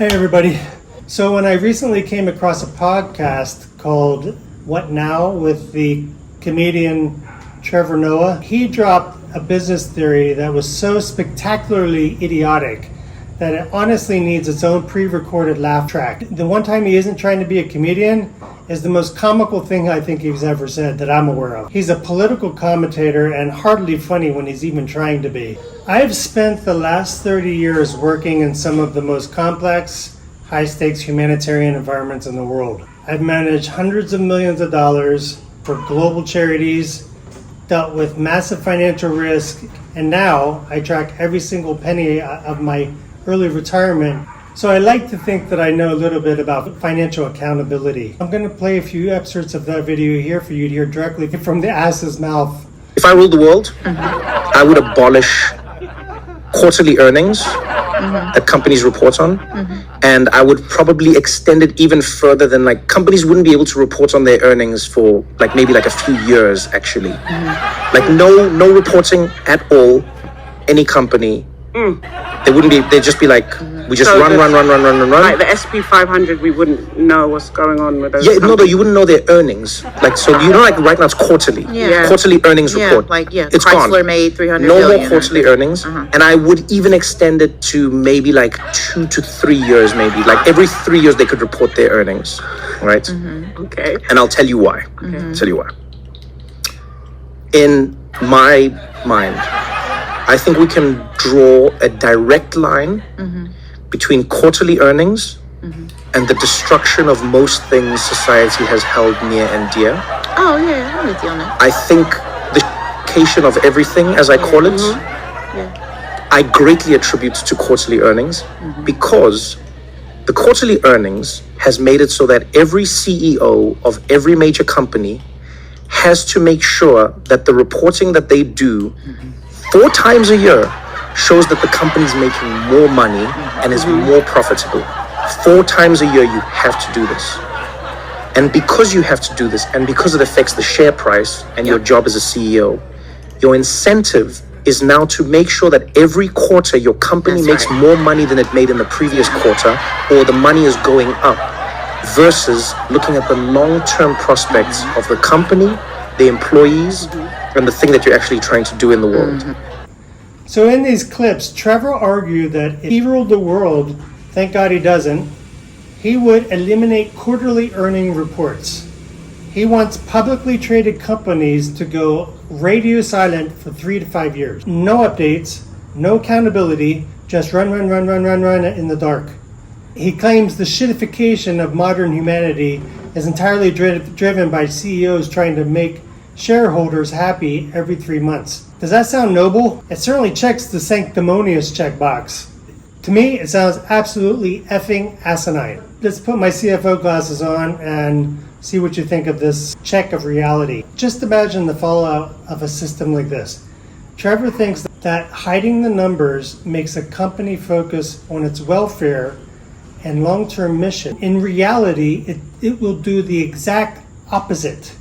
Hey everybody. So when I recently came across a podcast called What Now with the comedian Trevor Noah, he dropped a business theory that was so spectacularly idiotic that it honestly needs its own pre-recorded laugh track. The one time he isn't trying to be a comedian is the most comical thing I think he's ever said that I'm aware of. He's a political commentator and hardly funny when he's even trying to be. I've spent the last 30 years working in some of the most complex, high-stakes humanitarian environments in the world. I've managed hundreds of millions of dollars for global charities, dealt with massive financial risk, and now I track every single penny of my early retirement. So I like to think that I know a little bit about financial accountability. I'm going to play a few excerpts of that video here for you to hear directly from the ass's mouth. If I ruled the world, I would abolish quarterly earnings that companies report on, and I would probably extend it even further than companies wouldn't be able to report on their earnings for maybe a few years actually. No reporting at all, any company. They wouldn't be, they'd just be we just run. Like the SP 500, we wouldn't know what's going on with those. Yeah, no, you wouldn't know their earnings. Right now it's quarterly. Yeah. Quarterly earnings report. It's Chrysler gone. Made 300 no billion. more quarterly earnings. And I would even extend it to maybe 2 to 3 years, maybe. Every 3 years they could report their earnings. Right? Okay. And I'll tell you why. In my mind, I think we can draw a direct line between quarterly earnings and the destruction of most things society has held near and dear. Oh, yeah, I'm with you on that. I think the cation of everything, as I call it, I greatly attribute to quarterly earnings because the quarterly earnings has made it so that every CEO of every major company has to make sure that the reporting that they do 4 times a year shows that the company's making more money and is more profitable. 4 times a year you have to do this. And because you have to do this, and because it affects the share price and your job as a CEO, your incentive is now to make sure that every quarter your company makes more money than it made in the previous quarter, or the money is going up, versus looking at the long-term prospects of the company, the employees, and the thing that you're actually trying to do in the world. So in these clips, Trevor argued that if he ruled the world, thank God he doesn't, he would eliminate quarterly earning reports. He wants publicly traded companies to go radio silent for 3 to 5 years. No updates, no accountability, just run in the dark. He claims the shitification of modern humanity is entirely driven by CEOs trying to make shareholders happy every 3 months. Does that sound noble? It certainly checks the sanctimonious checkbox. To me, it sounds absolutely effing asinine. Let's put my CFO glasses on and see what you think of this check of reality. Just imagine the fallout of a system like this. Trevor thinks that hiding the numbers makes a company focus on its welfare and long-term mission. In reality, it will do the exact opposite.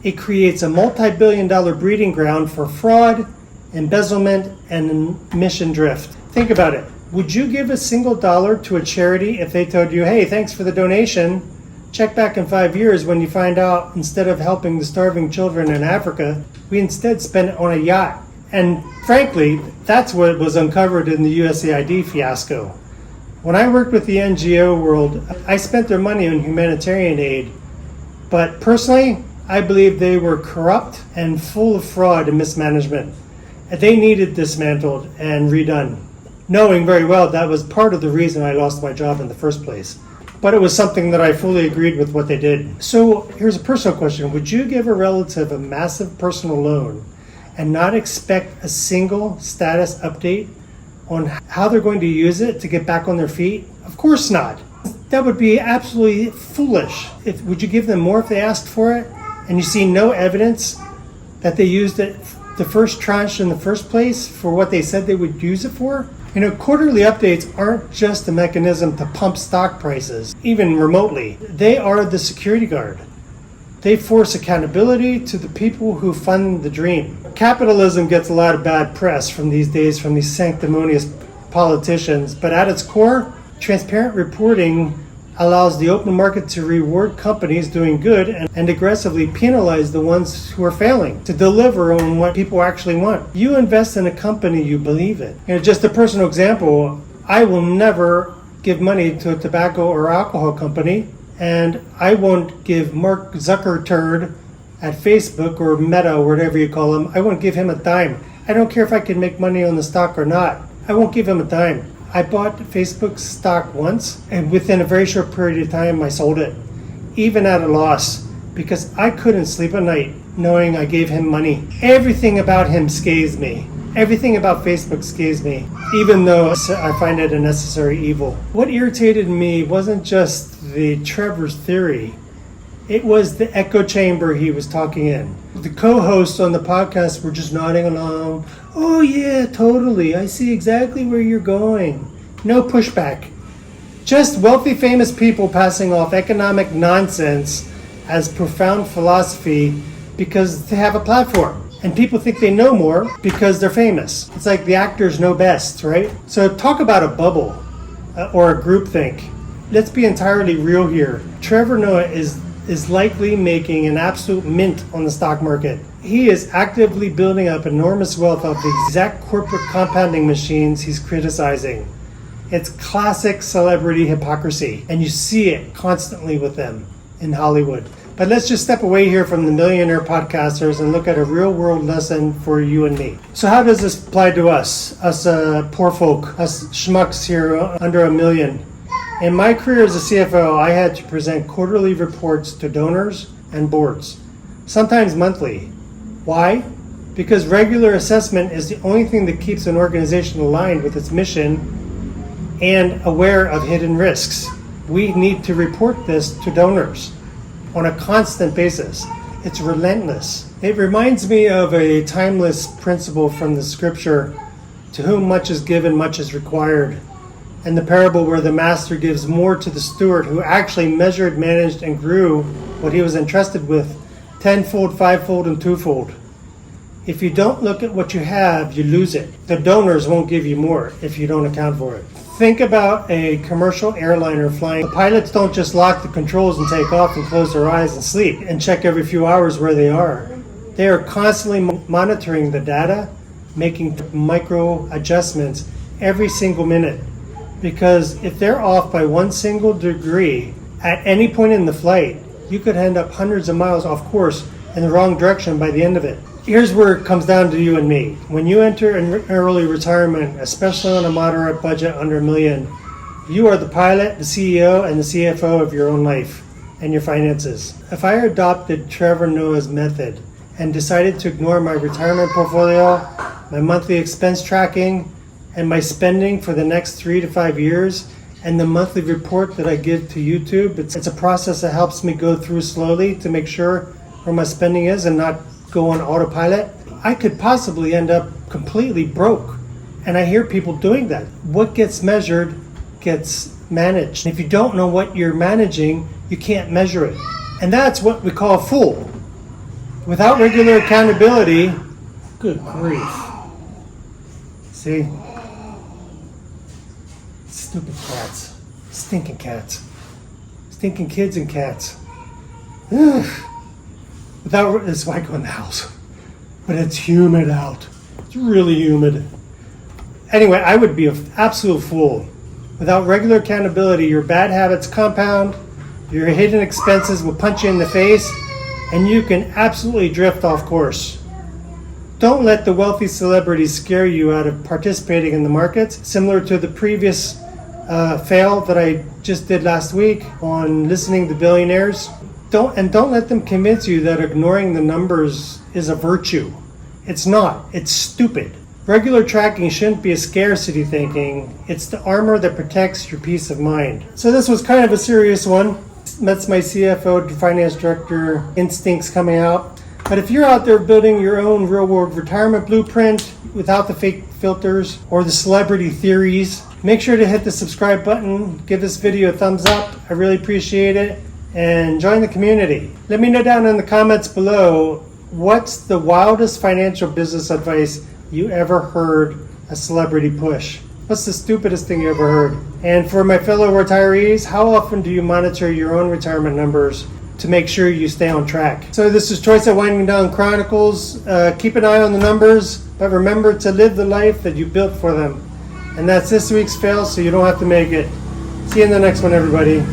It creates a multi-billion-dollar breeding ground for fraud, embezzlement, and mission drift. Think about it. Would you give a single dollar to a charity if they told you, hey, thanks for the donation, check back in 5 years when you find out instead of helping the starving children in Africa, we instead spent it on a yacht? And frankly, that's what was uncovered in the USAID fiasco. When I worked with the NGO world, I spent their money on humanitarian aid, but personally, I believe they were corrupt and full of fraud and mismanagement. They needed dismantled and redone, knowing very well that was part of the reason I lost my job in the first place. But it was something that I fully agreed with what they did. So here's a personal question. Would you give a relative a massive personal loan and not expect a single status update on how they're going to use it to get back on their feet? Of course not. That would be absolutely foolish. Would you give them more if they asked for it? And you see no evidence that they used it, the first tranche in the first place, for what they said they would use it for? Quarterly updates aren't just a mechanism to pump stock prices, even remotely. They are the security guard. They force accountability to the people who fund the dream. Capitalism gets a lot of bad press from these days from these sanctimonious politicians, but at its core, Transparent reporting allows the open market to reward companies doing good and aggressively penalize the ones who are failing to deliver on what people actually want. You invest in a company you believe in. Just a personal example, I will never give money to a tobacco or alcohol company, and I won't give Mark Zuckerberg at Facebook or Meta or whatever you call him, I won't give him a dime. I don't care if I can make money on the stock or not. I won't give him a dime. I bought Facebook stock once, and within a very short period of time, I sold it, even at a loss, because I couldn't sleep at night knowing I gave him money. Everything about him scares me. Everything about Facebook scares me, even though I find it a necessary evil. What irritated me wasn't just the Trevor's theory. It was the echo chamber he was talking in. The co-hosts on the podcast were just nodding along. Oh yeah, totally. I see exactly where you're going. No pushback. Just wealthy, famous people passing off economic nonsense as profound philosophy because they have a platform. And people think they know more because they're famous. It's like the actors know best, right? So talk about a bubble or a groupthink. Let's be entirely real here. Trevor Noah is likely making an absolute mint on the stock market. He is actively building up enormous wealth of the exact corporate compounding machines he's criticizing. It's classic celebrity hypocrisy, and you see it constantly with them in Hollywood. But let's just step away here from the millionaire podcasters and look at a real world lesson for you and me. So how does this apply to us poor folk, us schmucks here under $1 million? In my career as a CFO, I had to present quarterly reports to donors and boards, sometimes monthly. Why? Because regular assessment is the only thing that keeps an organization aligned with its mission and aware of hidden risks. We need to report this to donors on a constant basis. It's relentless. It reminds me of a timeless principle from the scripture, to whom much is given, much is required. And the parable where the master gives more to the steward who actually measured, managed, and grew what he was entrusted with tenfold, fivefold, and twofold. If you don't look at what you have, you lose it. The donors won't give you more if you don't account for it. Think about a commercial airliner flying. The pilots don't just lock the controls and take off and close their eyes and sleep and check every few hours where they are. They are constantly monitoring the data, making micro adjustments every single minute. Because if they're off by one single degree at any point in the flight, you could end up hundreds of miles off course in the wrong direction by the end of it. Here's where it comes down to you and me. When you enter an early retirement, especially on a moderate budget under $1 million, you are the pilot, the CEO, and the CFO of your own life and your finances. If I adopted Trevor Noah's method and decided to ignore my retirement portfolio, my monthly expense tracking, and my spending for the next 3 to 5 years, and the monthly report that I give to YouTube, it's a process that helps me go through slowly to make sure where my spending is and not go on autopilot. I could possibly end up completely broke. And I hear people doing that. What gets measured gets managed. And if you don't know what you're managing, you can't measure it. And that's what we call a fool. Without regular accountability, good grief. See? Stupid cats. Stinking cats. Stinking kids and cats. Without, that's why I go in the house. But it's humid out. It's really humid. Anyway, I would be an absolute fool. Without regular accountability, your bad habits compound, your hidden expenses will punch you in the face, and you can absolutely drift off course. Don't let the wealthy celebrities scare you out of participating in the markets, similar to the previous fail that I just did last week on listening to billionaires. Don't let them convince you that ignoring the numbers is a virtue. It's not. It's stupid. Regular tracking shouldn't be a scarcity thinking. It's the armor that protects your peace of mind. So this was kind of a serious one. That's my CFO, finance director instincts coming out. But if you're out there building your own real-world retirement blueprint without the fake filters or the celebrity theories, make sure to hit the subscribe button. Give this video a thumbs up. I really appreciate it. And join the community. Let me know down in the comments below, what's the wildest financial business advice you ever heard a celebrity push? What's the stupidest thing you ever heard? And for my fellow retirees, how often do you monitor your own retirement numbers to make sure you stay on track? So this is Choice at Winding Down Chronicles. Keep an eye on the numbers, but remember to live the life that you built for them. And that's this week's fail, so you don't have to make it. See you in the next one, everybody.